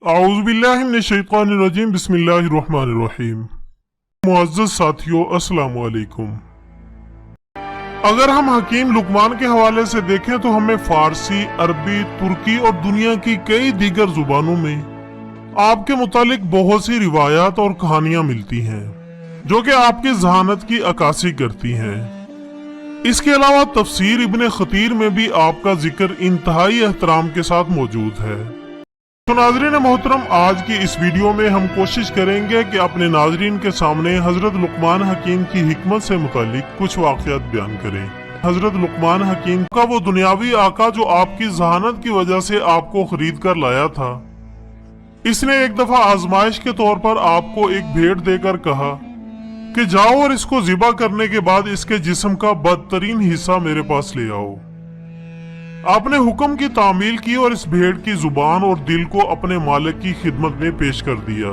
औज़ुबिल्लाहिमिनश्शैतानिर्रजीम बिस्मिल्लाहिर्रहमानिर्रहीम। मुअज़्ज़ज़ साथियों, अस्सलाम वालेकुम। अगर हम हकीम लुकमान के हवाले से देखें तो हमें फारसी, अरबी, तुर्की और दुनिया की कई दीगर जुबानों में आपके मुतालिक बहुत सी रिवायात और कहानियां मिलती हैं जो कि आपकी ज़हानत की अक्कासी करती हैं। इसके अलावा तफसीर इब्न खतीर में भी आपका जिक्र इंतहाई एहतराम के साथ मौजूद है। तो नाज़रीन मोहतरम, आज की इस वीडियो में हम कोशिश करेंगे कि अपने नाज़रीन के सामने हज़रत लुकमान हकीम की हिकमत से मुतालिक कुछ वाक़यात बयान करें। हज़रत लुकमान हकीम का वो दुनियावी आका जो आपकी ज़हानत की वजह से आपको खरीद कर लाया था, इसने एक दफ़ा आजमाइश के तौर पर आपको एक भेड़ देकर कहा कि जाओ और इसको ज़िबा करने के बाद इसके जिस्म का बदतरीन हिस्सा मेरे पास ले आओ। आपने हुक्म की तामील की और इस भेड़ की जुबान और दिल को अपने मालिक की खिदमत में पेश कर दिया।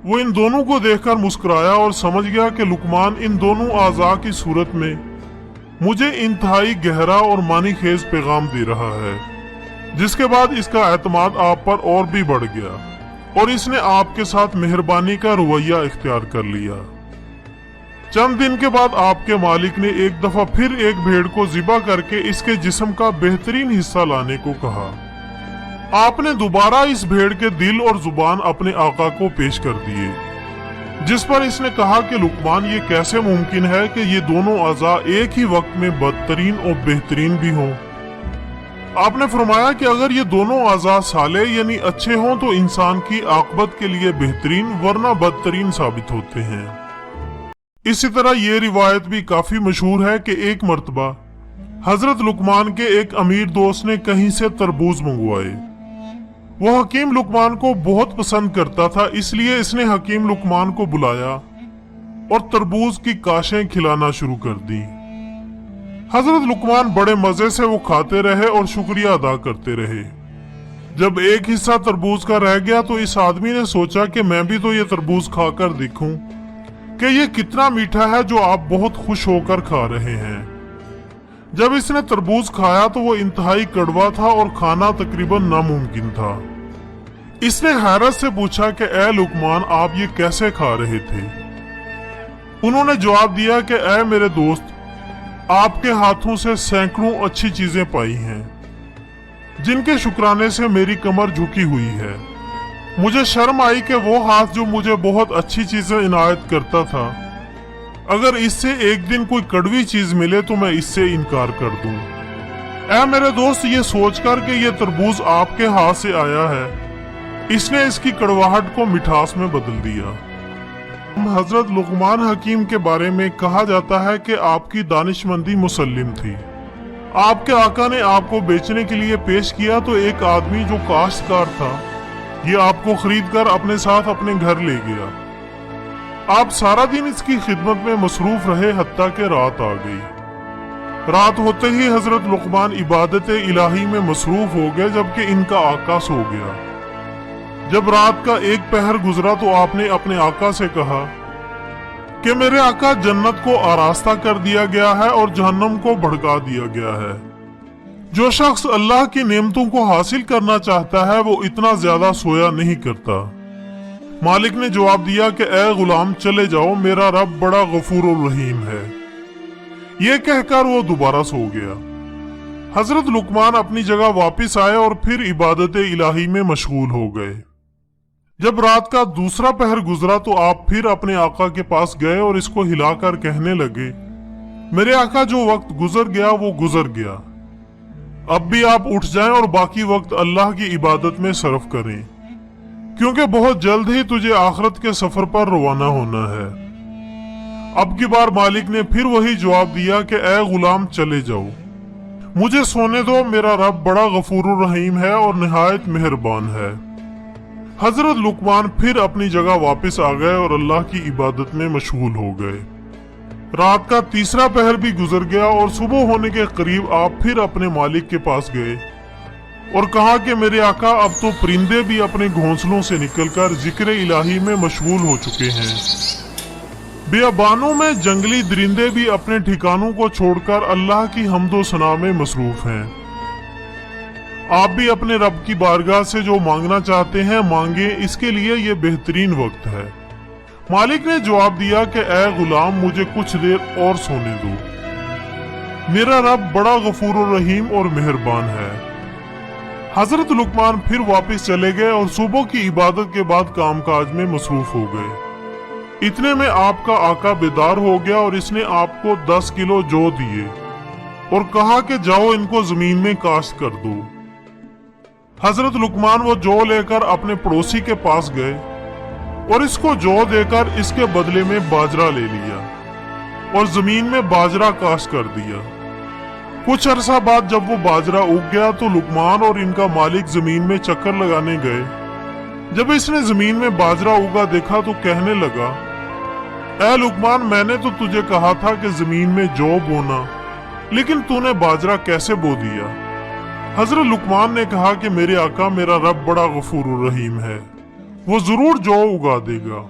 वो इन दोनों को देखकर मुस्कुराया और समझ गया कि लुकमान इन दोनों आज़ा की सूरत में मुझे इंतहाई गहरा और मानी खेज पैगाम दे रहा है, जिसके बाद इसका एतमाद आप पर और भी बढ़ गया और इसने आपके साथ मेहरबानी का रवैया इख्तियार कर लिया। चंद दिन के बाद आपके मालिक ने एक दफा फिर एक भेड़ को ज़िबा करके इसके जिस्म का बेहतरीन हिस्सा लाने को कहा। आपने दोबारा इस भेड़ के दिल और जुबान अपने आका को पेश कर दिए, जिस पर इसने कहा कि लुकमान, ये कैसे मुमकिन है कि ये दोनों अज़ा एक ही वक्त में बदतरीन और बेहतरीन भी हों। आपने फरमाया कि अगर ये दोनों अज़ा साले यानी अच्छे हों तो इंसान की आकबत के लिए बेहतरीन वरना बदतरीन साबित होते हैं। इसी तरह ये रिवायत भी काफी मशहूर है कि एक मर्तबा हजरत लुकमान के एक अमीर दोस्त ने कहीं से तरबूज मंगवाए। वो हकीम लुकमान को बहुत पसंद करता था, इसलिए इसने हकीम लुकमान को बुलाया और तरबूज की काशें खिलाना शुरू कर दी। हजरत लुकमान बड़े मजे से वो खाते रहे और शुक्रिया अदा करते रहे। जब एक हिस्सा तरबूज का रह गया तो इस आदमी ने सोचा कि मैं भी तो ये तरबूज खाकर देखूं कि ये कितना मीठा है जो आप बहुत खुश होकर खा रहे हैं। जब इसने तरबूज खाया तो वो इंतहाई कड़वा था और खाना तकरीबन नामुमकिन था। इसने हैरत से पूछा कि ए लुकमान, आप ये कैसे खा रहे थे? उन्होंने जवाब दिया कि ए मेरे दोस्त, आपके हाथों से सैकड़ों अच्छी चीजें पाई हैं जिनके शुक्राने से मेरी कमर झुकी हुई है। मुझे शर्म आई कि वो हाथ जो मुझे बहुत अच्छी चीजें इनायत करता था, अगर इससे एक दिन कोई कड़वी चीज मिले तो मैं इससे इनकार कर दूं। ऐ मेरे दोस्त, ये सोचकर कि ये तरबूज आपके हाथ से आया है, इसने इसकी कड़वाहट को मिठास में बदल दिया। हजरत लुकमान हकीम के बारे में कहा जाता है कि आपकी दानिशमंदी मुसल्लिम थी। आपके आका ने आपको बेचने के लिए पेश किया तो एक आदमी जो काश्तकार था, ये आपको खरीद कर अपने साथ अपने घर ले गया। आप सारा दिन इसकी खिदमत में मसरूफ रहे हत्ता के रात आ गई। रात होते ही हजरत लुकमान इबादत इलाही में मसरूफ हो गए, जबकि इनका आका सो गया। जब रात का एक पहर गुजरा तो आपने अपने आका से कहा कि मेरे आका, जन्नत को आरास्ता कर दिया गया है और जहन्नम को भड़का दिया गया है। जो शख्स अल्लाह की नेमतों को हासिल करना चाहता है वो इतना ज्यादा सोया नहीं करता। मालिक ने जवाब दिया कि ए गुलाम, चले जाओ, मेरा रब बड़ा गफूरुर रहीम है। ये कहकर वो दोबारा सो गया। हजरत लुकमान अपनी जगह वापस आए और फिर इबादत इलाही में मशगूल हो गए। जब रात का दूसरा पहर गुजरा तो आप फिर अपने आका के पास गए और इसको हिलाकर कहने लगे, मेरे आका, जो वक्त गुजर गया वो गुजर गया, अब भी आप उठ जाएं और बाकी वक्त अल्लाह की इबादत में सर्फ करें, क्योंकि बहुत जल्द ही तुझे आखिरत के सफर पर रवाना होना है। अब की बार मालिक ने फिर वही जवाब दिया कि ए गुलाम, चले जाओ, मुझे सोने दो, मेरा रब बड़ा गफूरुर रहीम है और निहायत मेहरबान है। हजरत लुकमान फिर अपनी जगह वापस आ गए और अल्लाह की इबादत में मशगूल हो गए। रात का तीसरा पहर भी गुजर गया और सुबह होने के करीब आप फिर अपने मालिक के पास गए और कहा कि मेरे आका, अब तो परिंदे भी अपने घोंसलों से निकलकर जिक्र इलाही में मशगूल हो चुके हैं। बियाबानों में जंगली दरिंदे भी अपने ठिकानों को छोड़कर अल्लाह की हम्दो सना में मसरूफ हैं। आप भी अपने रब की बारगाह से जो मांगना चाहते हैं मांगे, इसके लिए ये बेहतरीन वक्त है। मालिक ने जवाब दिया कि ए गुलाम, मुझे कुछ देर और सोने दो। मेरा रब बड़ा गफूर रहीम और मेहरबान है। हजरत लुकमान फिर वापस चले गए और सुबह की इबादत के बाद कामकाज में मसरूफ हो गए। इतने में आपका आका बेदार हो गया और इसने आपको 10 किलो जौ दिए और कहा कि जाओ इनको जमीन में काश्त कर दो। हजरत लुकमान वो जौ लेकर अपने पड़ोसी के पास गए और इसको जौ देकर इसके बदले में बाजरा ले लिया और जमीन में बाजरा काश्त कर दिया। कुछ अरसा बाद जब वो बाजरा उग गया तो लुकमान और इनका मालिक जमीन में चक्कर लगाने गए। जब इसने जमीन में बाजरा उगा देखा तो कहने लगा, ए लुकमान, मैंने तो तुझे कहा था कि जमीन में जौ बोना, लेकिन तूने बाजरा कैसे बो दिया? हजरत लुकमान ने कहा कि मेरे आका, मेरा रब बड़ा गफूर रहीम है, वो जरूर जौ उगा देगा।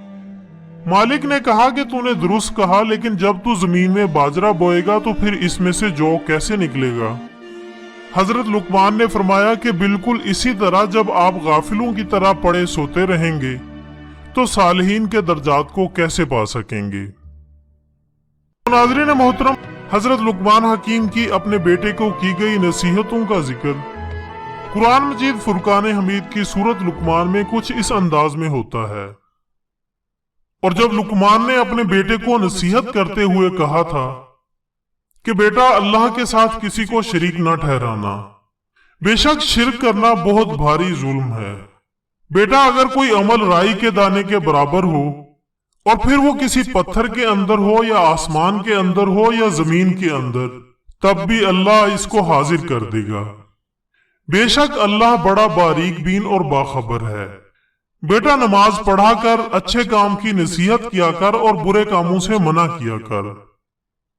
मालिक ने कहा कि तूने दुरुस्त कहा, लेकिन जब तू जमीन में बाजरा बोएगा तो फिर इसमें से जौ कैसे निकलेगा? हजरत लुकमान ने फरमाया कि बिल्कुल इसी तरह जब आप गाफिलों की तरह पड़े सोते रहेंगे तो सालिहीन के दर्जात को कैसे पा सकेंगे। नाज़रीन मोहतरम, हजरत लुकमान हकीम की अपने बेटे को की गई नसीहतों का जिक्र कुरान मजीद फुरकान हमीद की सूरत लुकमान में कुछ इस अंदाज में होता है। और जब लुकमान ने अपने बेटे को नसीहत करते हुए कहा था कि बेटा, अल्लाह के साथ किसी को शरीक न ठहराना, बेशक शिर्क करना बहुत भारी जुल्म है। बेटा, अगर कोई अमल राई के दाने के बराबर हो और फिर वो किसी पत्थर के अंदर हो या आसमान के अंदर हो या जमीन के अंदर, तब भी अल्लाह इसको हाजिर कर देगा। बेशक अल्लाह बड़ा बारीक बीन और बाखबर है। बेटा, नमाज पढ़ा कर, अच्छे काम की नसीहत किया कर और बुरे कामों से मना किया कर,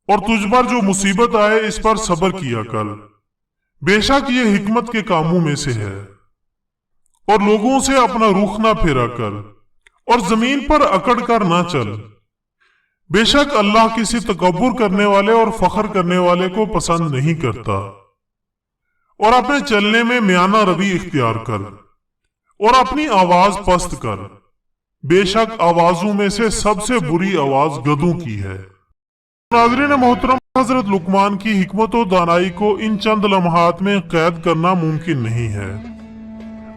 और तुझ पर जो मुसीबत आए इस पर सब्र किया कर। बेशक ये हिकमत के कामों में से है। और लोगों से अपना रुख ना फेरा कर और जमीन पर अकड़ कर ना चल। बेशक अल्लाह किसी तकब्बुर करने वाले और फख्र करने वाले को पसंद नहीं करता। और अपने चलने में म्याना रवि इख्तियार कर और अपनी आवाज पस्त कर। बेशक आवाजों में से सबसे बुरी आवाज गधों की है। नाज़रीन मोहतरम, हजरत लुकमान की हिकमत और दानाई को इन चंद लम्हात में कैद करना मुमकिन नहीं है।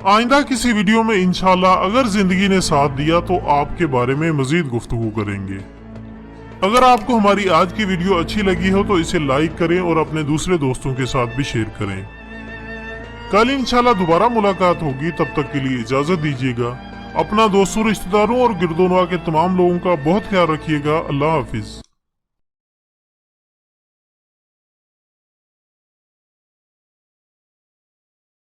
आइंदा किसी वीडियो में इंशाल्लाह अगर जिंदगी ने साथ दिया तो आपके बारे में मजीद गुफ्तगू करेंगे। अगर आपको हमारी आज की वीडियो अच्छी लगी हो तो इसे लाइक करें और अपने दूसरे दोस्तों के साथ भी शेयर करें। कल इंशाल्लाह दोबारा मुलाकात होगी, तब तक के लिए इजाजत दीजिएगा। अपना दोस्तों, रिश्तेदारों और गिरदोनवा के तमाम लोगों का बहुत ख्याल रखिएगा। अल्लाह हाफिज।